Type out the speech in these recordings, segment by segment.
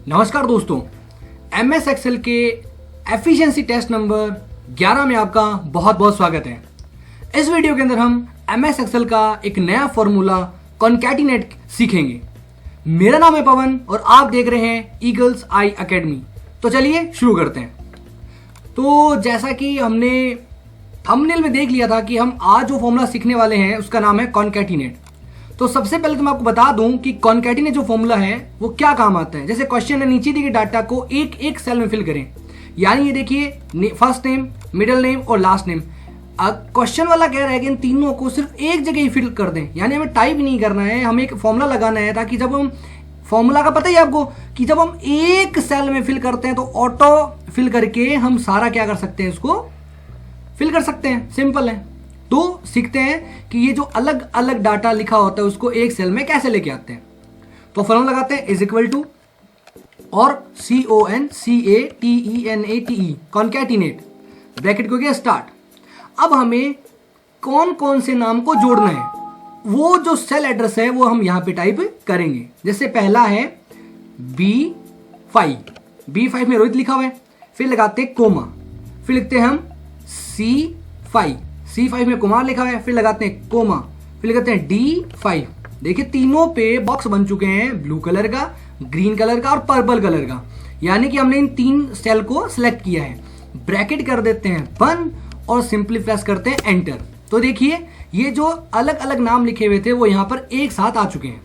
नमस्कार दोस्तों, MS Excel के एफिशिएंसी टेस्ट नंबर 11 में आपका बहुत बहुत स्वागत है। इस वीडियो के अंदर हम MS एक्सेल का एक नया फॉर्मूला कॉन्कैटिनेट सीखेंगे। मेरा नाम है पवन और आप देख रहे हैं ईगल्स आई एकेडमी। तो चलिए शुरू करते हैं। तो जैसा कि हमने थंबनेल में देख लिया था कि हम आज जो फॉर्मूला सीखने वाले हैं उसका नाम है कॉन्कैटिनेट। तो सबसे पहले तो मैं आपको बता दूं कि कॉन्कैटिनेट जो फॉर्मूला है वो क्या काम आता है। जैसे क्वेश्चन है, नीचे दिए डाटा को एक एक सेल में फिल करें। यानी ये देखिए, फर्स्ट नेम, मिडिल नेम और लास्ट नेम। क्वेश्चन वाला कह रहा है कि इन तीनों को सिर्फ एक जगह ही फिल कर दें, यानी हमें टाइप नहीं करना है, हमें एक फॉर्मूला लगाना है ताकि जब हम फॉर्मूला का पता ही आपको कि जब हम एक सेल में फिल करते हैं तो ऑटो फिल करके हम सारा क्या कर सकते हैं, उसको फिल कर सकते हैं। सिंपल है। तो सीखते हैं कि ये जो अलग अलग डाटा लिखा होता है उसको एक सेल में कैसे लेके आते हैं। तो फॉर्मूला लगाते हैं इज इक्वल टू और CONCATENATE कॉन्कैटिनेट, ब्रैकेट को किया स्टार्ट। अब हमें कौन कौन से नाम को जोड़ना है, वो जो सेल एड्रेस है वो हम यहां पे टाइप करेंगे। जैसे पहला है B5 में रोहित लिखा हुआ है, फिर लगाते हैं कोमा, फिर लिखते हैं हम C5 में कुमार लिखा हुआ है, फिर लगाते हैं कोमा, फिर लगाते हैं D5। देखिए तीनों पे बॉक्स बन चुके हैं, ब्लू कलर का, ग्रीन कलर का और पर्पल कलर का। यानी कि हमने इन तीन सेल को सिलेक्ट किया है। ब्रैकेट कर देते हैं 1 और सिंपली प्रेस करते हैं एंटर। तो देखिए ये जो अलग अलग नाम लिखे हुए थे वो यहां पर एक साथ आ चुके हैं।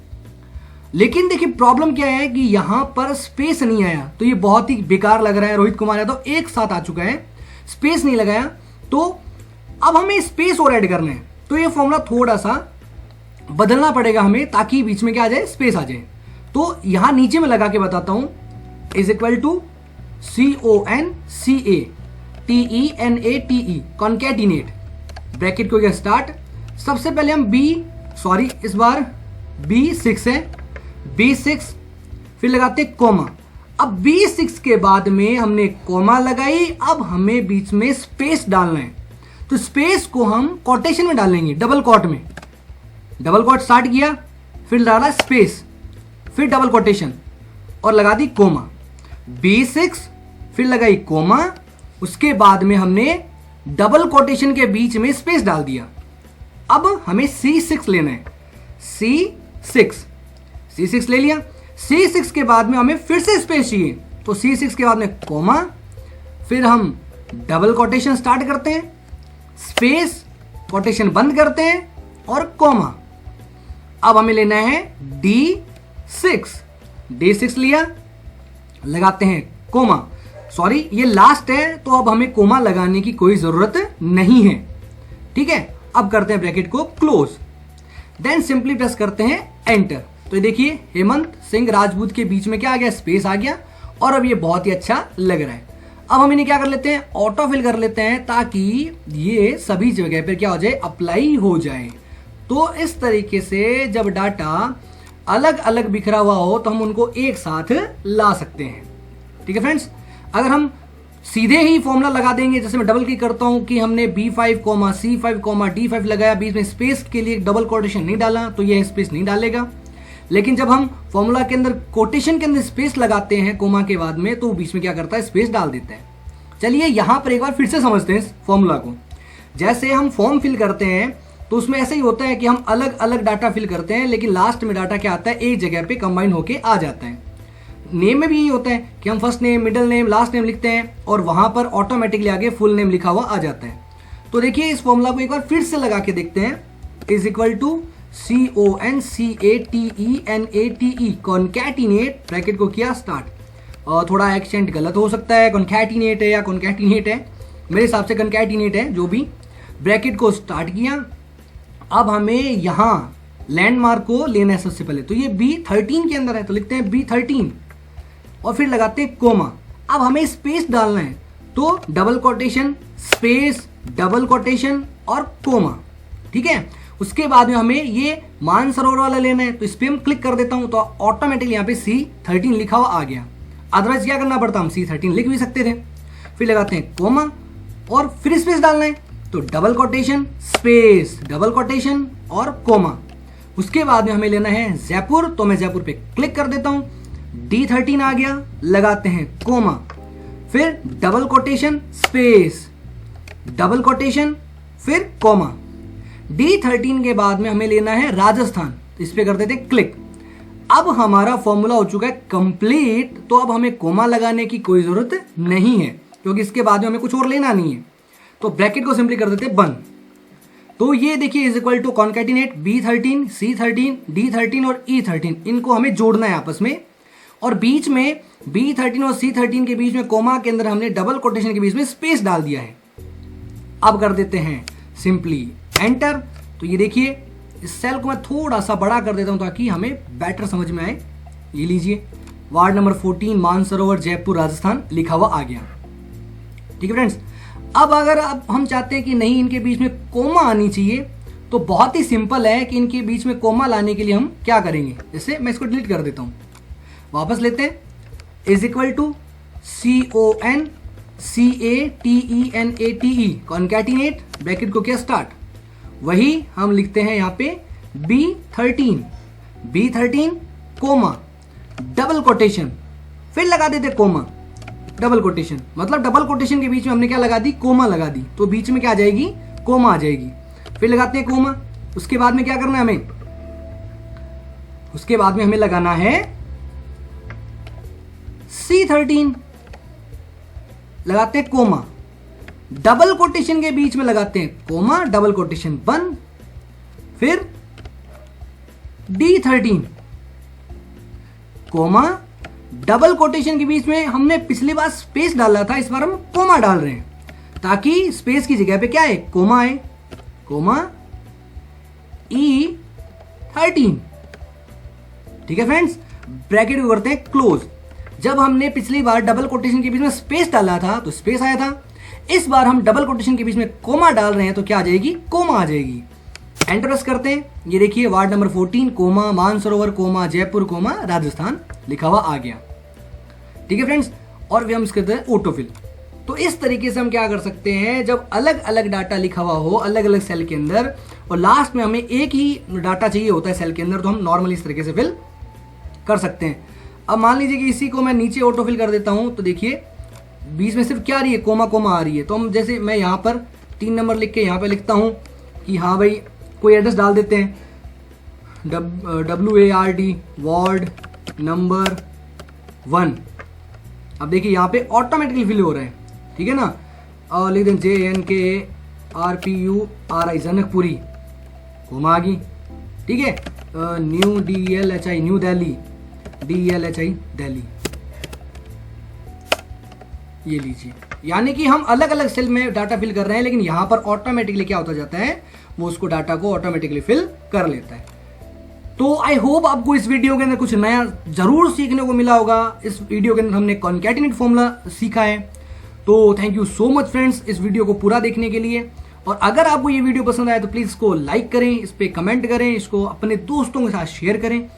लेकिन देखिए प्रॉब्लम क्या है कि यहां पर स्पेस नहीं आया, तो ये बहुत ही बेकार लग रहा है। रोहित कुमार यादव तो एक साथ आ चुका है, स्पेस नहीं लगाया। तो अब हमें स्पेस और ऐड करना है, तो ये फॉर्मूला थोड़ा सा बदलना पड़ेगा हमें ताकि बीच में क्या आ जाए, स्पेस आ जाए। तो यहां नीचे में लगा के बताता हूं, is equal to CONCATENATE concatenate, bracket को स्टार्ट। सबसे पहले हम इस बार B6 है, B6 फिर लगाते कोमा। अब B6 के बाद में हमने कोमा लगाई, अब हमें बीच में स्पेस डालना है। तो स्पेस को हम कोटेशन में डालेंगे, डबल कोट में। डबल कोट स्टार्ट किया, फिर डाला स्पेस, फिर डबल कोटेशन और लगा दी कोमा। B6 फिर लगाई कोमा, उसके बाद में हमने डबल कोटेशन के बीच में स्पेस डाल दिया। अब हमें C6 लेना है, C6 ले लिया। C6 के बाद में हमें फिर से स्पेस चाहिए, तो C6 के बाद में कोमा, फिर हम डबल कोटेशन स्टार्ट करते हैं, स्पेस, कोटेशन बंद करते हैं और कोमा। अब हमें लेना है D6 लिया, लगाते हैं कोमा। ये लास्ट है तो अब हमें कोमा लगाने की कोई जरूरत नहीं है। ठीक है, अब करते हैं ब्रैकेट को क्लोज, देन सिंपली प्रेस करते हैं एंटर। तो देखिए हेमंत सिंह राजपूत के बीच में क्या आ गया, स्पेस आ गया और अब ये बहुत ही अच्छा लग रहा है। अब हम इन्हें क्या कर लेते हैं, ऑटो फिल कर लेते हैं ताकि ये सभी जगह पर क्या हो जाए, अप्लाई हो जाए। तो इस तरीके से जब डाटा अलग अलग बिखरा हुआ हो तो हम उनको एक साथ ला सकते हैं। ठीक है फ्रेंड्स, अगर हम सीधे ही फॉर्मूला लगा देंगे, जैसे मैं डबल क्लिक करता हूं कि हमने B5, C5, D5 लगाया, बीच में स्पेस के लिए डबल कोटेशन नहीं डाला, तो यह स्पेस नहीं डालेगा। लेकिन जब हम फॉर्मूला के अंदर कोटेशन के अंदर स्पेस लगाते हैं कोमा के बाद में, तो बीच में क्या करता है, स्पेस डाल देता है। चलिए यहां पर एक बार फिर से समझते हैं इस फॉर्मूला को। जैसे हम फॉर्म फिल करते हैं तो उसमें ऐसा ही होता है कि हम अलग अलग डाटा फिल करते हैं, लेकिन लास्ट में डाटा क्या आता है, एक जगह पे कंबाइन होके आ जाता है। नेम में भी यही होता है कि हम first name, middle name, last name लिखते हैं और वहां पर ऑटोमेटिकली आगे फुल नेम लिखा हुआ आ जाता है। तो देखिए इस फॉर्मूला को एक बार फिर से लगा के देखते हैं, is equal to CONCATENATE concatenate, bracket को किया स्टार्ट। थोड़ा एक्सेंट गलत हो सकता है, कॉन्कैटिनेट है या कॉन्कैटिनेट है, मेरे हिसाब से कॉन्कैटिनेट है जो भी। ब्रैकेट को स्टार्ट किया। अब हमें यहां लैंडमार्क को लेना है सबसे पहले, तो ये B13 के अंदर है तो लिखते हैं B13 और फिर लगाते हैं कोमा। अब हमें स्पेस डालना है, तो double quotation, space, double quotation और कोमा। ठीक है, उसके बाद में हमें ये मानसरोवर वाला लेना है, तो इस पर हम क्लिक कर देता हूं तो ऑटोमेटिकली यहाँ पे C13 लिखा हुआ आ गया। अदरवाइज क्या करना पड़ता, हम C13 लिख भी सकते थे। फिर लगाते हैं कोमा और फिर स्पेस डालना है, तो double quotation, space, double quotation और कोमा। उसके बाद में हमें लेना है जयपुर, तो मैं जयपुर पे क्लिक कर देता हूं। D13 आ गया, लगाते हैं कोमा, फिर double quotation space, double quotation, फिर कोमा। D13 के बाद में हमें लेना है राजस्थान, इस पे कर देते हैं क्लिक। अब हमारा फॉर्मूला हो चुका है कंप्लीट, तो अब हमें कोमा लगाने की कोई जरूरत नहीं है, क्योंकि इसके बाद में हमें कुछ और लेना नहीं है। तो ब्रैकेट को सिंपली कर देते हैं बंद। तो ये देखिए is equal to concatenate B13, C13, D13 और E13, इनको हमें जोड़ना है आपस में, और बीच में B13 और C13 के बीच में कोमा के अंदर हमने डबल कोटेशन के बीच में स्पेस डाल दिया है। अब कर देते हैं सिंपली एंटर। तो ये देखिए इस सेल को मैं थोड़ा सा बड़ा कर देता हूं ताकि हमें बेटर समझ में आए। ये लीजिए वार्ड नंबर 14 मानसरोवर जयपुर राजस्थान लिखा हुआ आ गया। ठीक है फ्रेंड्स, अब अगर अब हम चाहते हैं कि नहीं इनके बीच में कोमा आनी चाहिए, तो बहुत ही सिंपल है कि इनके बीच में कोमा लाने के लिए हम क्या करेंगे। जैसे मैं इसको डिलीट कर देता हूं, वापस लेते हैं, is equal to CONCATENATE concatenate, bracket को क्या स्टार्ट, वही हम लिखते हैं यहां पे B13 कोमा डबल कोटेशन, फिर लगा देते कोमा डबल कोटेशन, मतलब डबल कोटेशन के बीच में हमने क्या लगा दी, कोमा लगा दी, तो बीच में क्या आ जाएगी, कोमा आ जाएगी। फिर लगाते हैं कोमा, उसके बाद में क्या करना है हमें, उसके बाद में हमें लगाना है C13, लगाते हैं कोमा, डबल कोटेशन के बीच में लगाते हैं कोमा डबल कोटेशन बंद, फिर D13 कोमा डबल कोटेशन के बीच में हमने पिछली बार स्पेस डाला था, इस बार हम कोमा डाल रहे हैं ताकि स्पेस की जगह पे क्या है, कोमा है, कोमा E13। ठीक है फ्रेंड्स, ब्रैकेट को करते हैं क्लोज। जब हमने पिछली बार डबल कोटेशन के बीच में स्पेस डाला था तो स्पेस आया था, इस बार हम डबल कोटेशन के बीच में कोमा डाल रहे हैं तो क्या आ जाएगी, कोमा आ जाएगी। एंटर प्रेस करते हैं, ये देखिए ward number 14 comma Mansarovar comma Jaipur comma Rajasthan लिखा हुआ आ गया। ठीक है फ्रेंड्स, और हम करते हैं ऑटोफिल। तो इस तरीके से हम क्या कर सकते हैं, जब अलग अलग डाटा लिखा हुआ हो अलग अलग सेल के अंदर और लास्ट में हमें एक ही डाटा चाहिए होता है सेल के अंदर, तो हम नॉर्मली इस तरीके से फिल कर सकते हैं। अब मान लीजिए कि इसी को मैं नीचे ऑटोफिल कर देता हूं, तो देखिए बीच में सिर्फ क्या आ रही है, कोमा कोमा आ रही है। तो हम जैसे मैं यहाँ पर 3 नंबर लिख के यहाँ पे लिखता हूँ कि हाँ भाई कोई एड्रेस डाल देते हैं, WARD वार्ड नंबर 1। अब देखिए यहाँ पे ऑटोमेटिकली फिल हो रहा है, ठीक है ना, और लिख दें JNKRPURI जनकपुरी, कोमा आ गई। ठीक है, new DLHI new Delhi, DLHI Delhi, ये लीजिए। यानी कि हम अलग अलग सेल में डाटा फिल कर रहे हैं, लेकिन यहां पर ऑटोमेटिकली क्या होता जाता है, वो उसको डाटा को ऑटोमेटिकली फिल कर लेता है। तो आई होप आपको इस वीडियो के अंदर कुछ नया जरूर सीखने को मिला होगा। इस वीडियो के अंदर हमने कॉन्कैटिनेट फॉर्मूला सीखा है। तो thank you so much friends इस वीडियो को पूरा देखने के लिए। और अगर आपको ये वीडियो पसंद आए तो प्लीज इसको लाइक करें, इस पे कमेंट करें, इसको अपने दोस्तों के साथ शेयर करें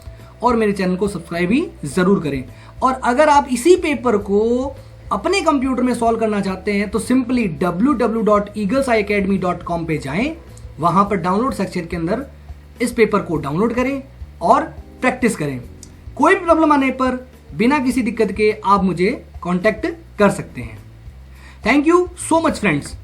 और मेरे चैनल को सब्सक्राइब भी जरूर करें। और अगर आप इसी पेपर को अपने कंप्यूटर में सॉल्व करना चाहते हैं तो सिंपली www.eaglesaiacademy.com पे जाएं, वहां पर डाउनलोड सेक्शन के अंदर इस पेपर को डाउनलोड करें और प्रैक्टिस करें। कोई भी प्रॉब्लम आने पर बिना किसी दिक्कत के आप मुझे कांटेक्ट कर सकते हैं। Thank you so much friends.